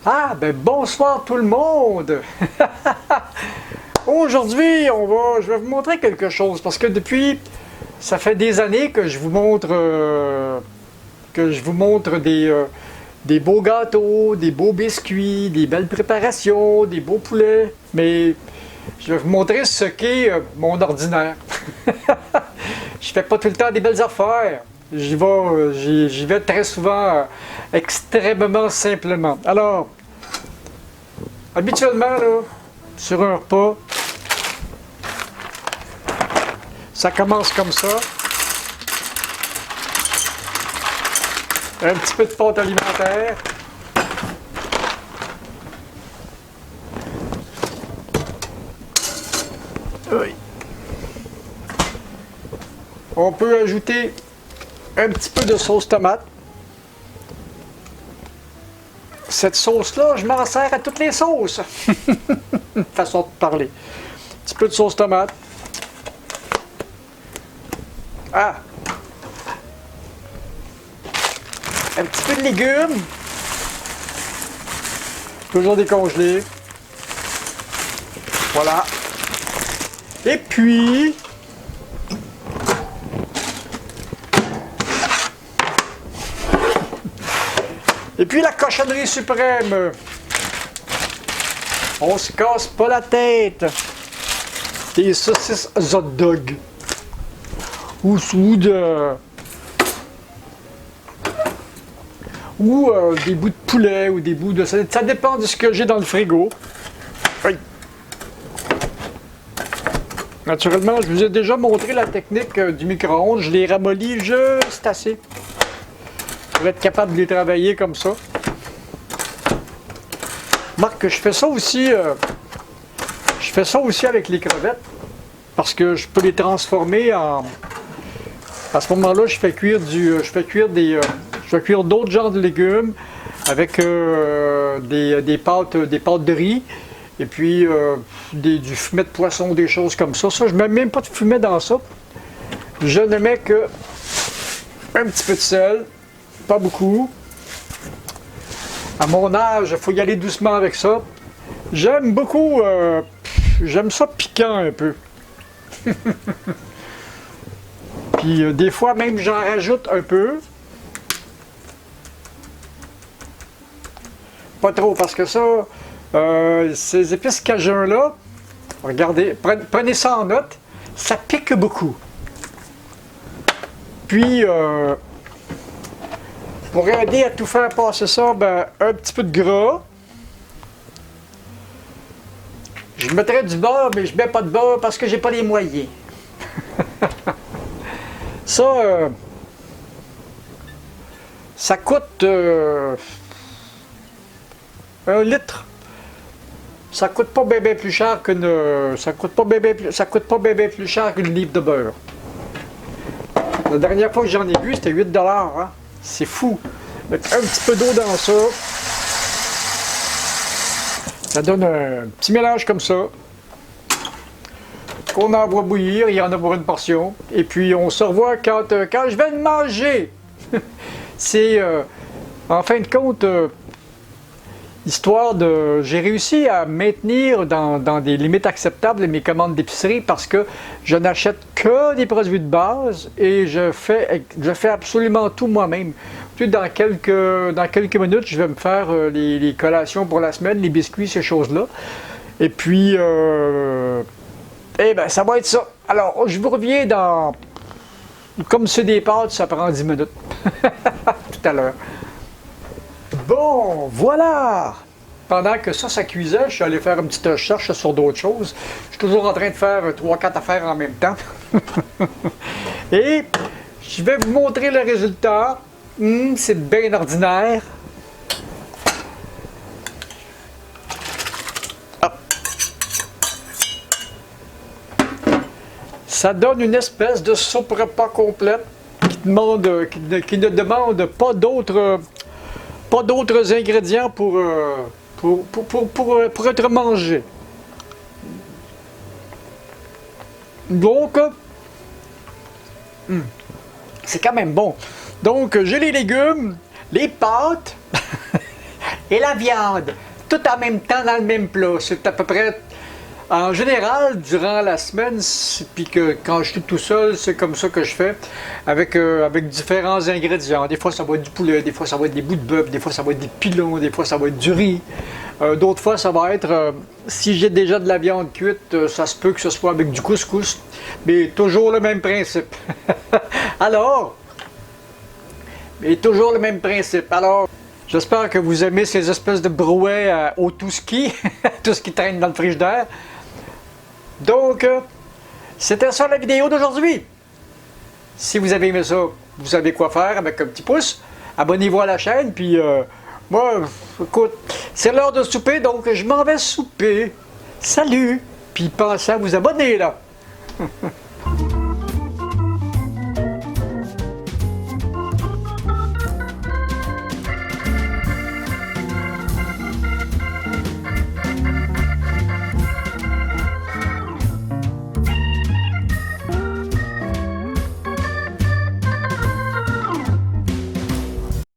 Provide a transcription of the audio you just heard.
Ah, ben bonsoir tout le monde! Aujourd'hui, je vais vous montrer quelque chose parce que ça fait des années que je vous montre, des beaux gâteaux, des beaux biscuits, des belles préparations, des beaux poulets. Mais je vais vous montrer ce qu'est mon ordinaire. Je fais pas tout le temps des belles affaires. J'y vais très souvent extrêmement simplement. Alors, habituellement, là, sur un repas, ça commence comme ça. Un petit peu de pâte alimentaire. Oui. On peut ajouter un petit peu de sauce tomate. Cette sauce-là, je m'en sers à toutes les sauces. Façon de parler. Un petit peu de sauce tomate. Ah! Un petit peu de légumes. Toujours décongelés. Voilà. Et puis... la cochonnerie suprême. On se casse pas la tête. Des saucisses hot dog. Ou des bouts de poulet ou des bouts de... Ça dépend de ce que j'ai dans le frigo. Oui. Naturellement, je vous ai déjà montré la technique du micro-ondes. Je les ramollis juste assez pour être capable de les travailler comme ça. Remarque que je fais ça aussi avec les crevettes parce que je peux les transformer en... À ce moment-là, je fais cuire d'autres genres de légumes avec des pâtes de riz et puis du fumet de poisson, des choses comme ça. Ça, je ne mets même pas de fumet dans ça. Je ne mets que un petit peu de sel, pas beaucoup. À mon âge, il faut y aller doucement avec ça. J'aime beaucoup, j'aime ça piquant un peu. Puis des fois même j'en rajoute un peu. Pas trop parce que ça, ces épices cajun là, regardez, prenez ça en note, ça pique beaucoup. Puis pour aider à tout faire passer ça, ben, un petit peu de gras. Je mettrais du beurre, mais je mets pas de beurre parce que j'ai pas les moyens. Ça coûte 1 litre. Ça coûte pas bien plus cher qu'une. Ça coûte pas bien plus cher qu'une livre de beurre. La dernière fois que j'en ai vu, c'était 8 $. Hein? C'est fou. Mettre un petit peu d'eau dans ça. Ça donne un petit mélange comme ça. Qu'on envoie bouillir, il y en a pour une portion. Et puis on se revoit quand je vais le manger. C'est en fin de compte, histoire de... J'ai réussi à maintenir dans des limites acceptables mes commandes d'épicerie parce que je n'achète que des produits de base et je fais absolument tout moi-même. Dans quelques minutes, je vais me faire les collations pour la semaine, les biscuits, ces choses-là. Et puis, ça va être ça. Alors, je vous reviens dans... Comme c'est des pâtes, ça prend 10 minutes. Tout à l'heure. Bon, voilà! Pendant que ça cuisait, je suis allé faire une petite recherche sur d'autres choses. Je suis toujours en train de faire 3-4 affaires en même temps. Et je vais vous montrer le résultat. C'est bien ordinaire. Hop. Ça donne une espèce de soupe repas complète qui ne demande pas d'autres ingrédients pour être mangé. Donc, c'est quand même bon. Donc, j'ai les légumes, les pâtes, et la viande, tout en même temps dans le même plat. C'est à peu près, en général, durant la semaine, puis que quand je suis tout seul, c'est comme ça que je fais, avec différents ingrédients. Des fois, ça va être du poulet, des fois, ça va être des bouts de bœuf, des fois, ça va être des pilons, des fois, ça va être du riz. D'autres fois, ça va être, si j'ai déjà de la viande cuite, ça se peut que ce soit avec du couscous, mais toujours le même principe. Alors, mais toujours le même principe. Alors, j'espère que vous aimez ces espèces de brouets au tout-ski, tout ce qui traîne dans le frigidaire. Donc, c'était ça la vidéo d'aujourd'hui. Si vous avez aimé ça, vous savez quoi faire avec un petit pouce. Abonnez-vous à la chaîne, puis moi, écoute, c'est l'heure de souper, donc je m'en vais souper. Salut! Puis pensez à vous abonner, là.